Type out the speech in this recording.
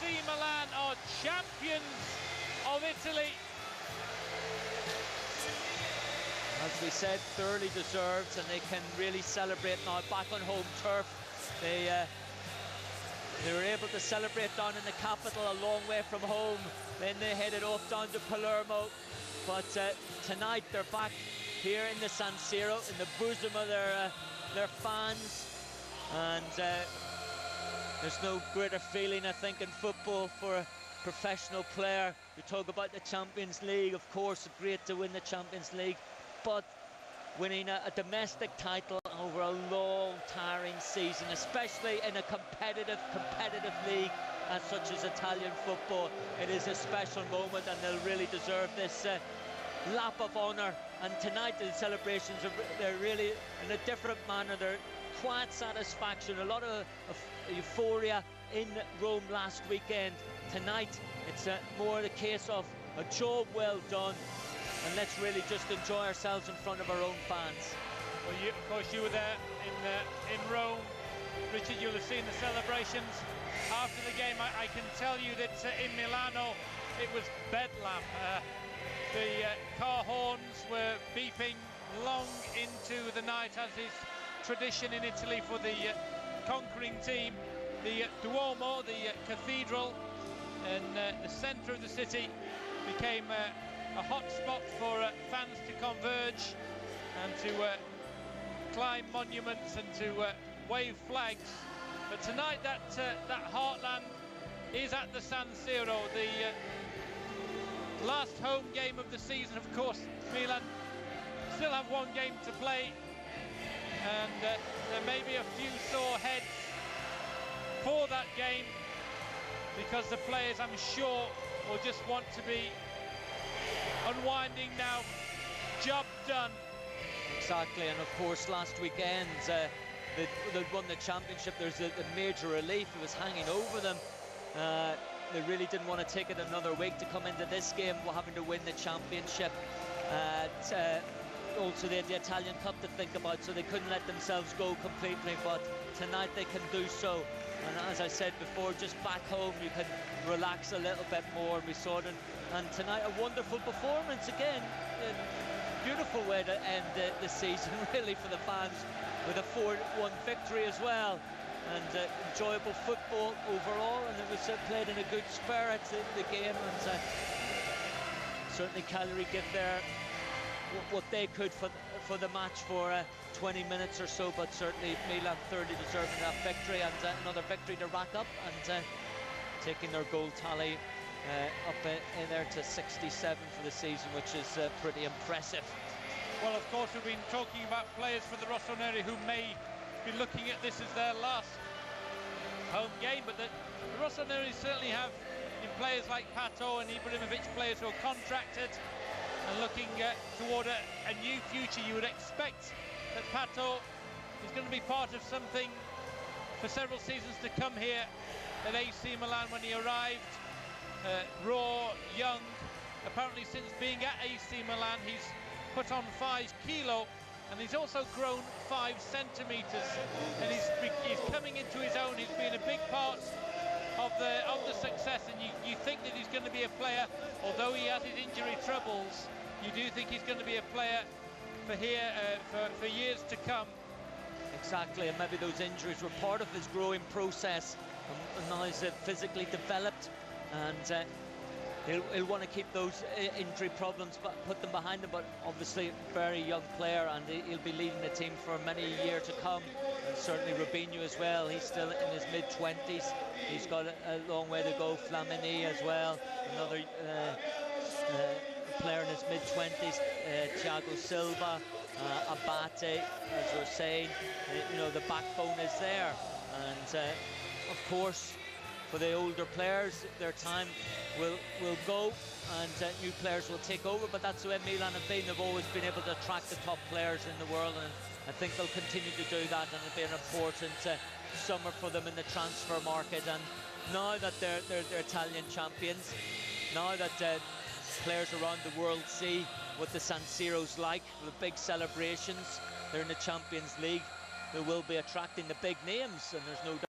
AC Milan are champions of Italy. As we said, thoroughly deserved, and they can really celebrate now back on home turf. They were able to celebrate down in the capital, a long way from home. Then they headed off down to Palermo. But tonight they're back here in the San Siro, in the bosom of their fans. And there's no greater feeling, I think, in football for a professional player. You talk about the Champions League, of course, great to win the Champions League, but winning a domestic title over a long, tiring season, especially in a competitive league as such as Italian football, it is a special moment, and they'll really deserve this lap of honour. And tonight the celebrations they're really in a different manner. They're quiet satisfaction, a lot of euphoria in Rome last weekend. Tonight it's more the case of a job well done, and let's really just enjoy ourselves in front of our own fans. Well, of course you were there in Rome, Richard. You'll have seen the celebrations after the game. I can tell you that in Milano it was bedlam. The car horns were beeping long into the night, as is tradition in Italy for the conquering team. The Duomo, the cathedral in the centre of the city, became a hot spot for fans to converge and to climb monuments and to wave flags. But tonight that heartland is at the San Siro, the last home game of the season. Of course, Milan still have one game to play, and there may be a few sore heads for that game, because the players, I'm sure, will just want to be unwinding now. Job done. Exactly, and of course last weekend they'd won the championship. There's a major relief. It was hanging over them. They really didn't want to take it another week to come into this game having to win the championship. Also they had the Italian Cup to think about, so they couldn't let themselves go completely, but tonight they can do so. And as I said before, just back home you can relax a little bit more. We saw it, and tonight a wonderful performance again. Beautiful way to end the season really for the fans, with a 4-1 victory as well, and enjoyable football overall, and it was played in a good spirit, the game, and certainly Cagliari give what they could for the match for 20 minutes or so, but certainly Milan thoroughly deserving that victory, and another victory to rack up, and taking their goal tally up in there to 67 for the season, which is pretty impressive. Well, of course, we've been talking about players for the Rossoneri who may be looking at this as their last home game, but the Rossoneri certainly have, in players like Pato and Ibrahimovic, players who are contracted and looking toward a new future. You would expect that Pato is going to be part of something for several seasons to come here at AC Milan. When he arrived, raw, young, apparently since being at AC Milan he's put on 5 kilo, and he's also grown 5 centimetres, and he's coming into his own. He's been a big part of the success, and you think that he's going to be a player, although he has his injury troubles, you do think he's going to be a player for here for years to come. Exactly, and maybe those injuries were part of his growing process, and now he's physically developed, and he'll want to keep those injury problems, but put them behind him. But obviously very young player, and he'll be leading the team for many years to come. And certainly Robinho as well, he's still in his mid-20s. He's got a long way to go. Flamini as well, another player in his mid-20s. Thiago Silva, Abate, as we're saying, you know, the backbone is there. And of course, for the older players, their time will go, and new players will take over, but that's the way Milan have been. They've always been able to attract the top players in the world, and I think they'll continue to do that, and it'll be an important summer for them in the transfer market. And now that they're Italian champions, now that players around the world see what the San Siro's like, the big celebrations, they're in the Champions League, they will be attracting the big names, and there's no doubt.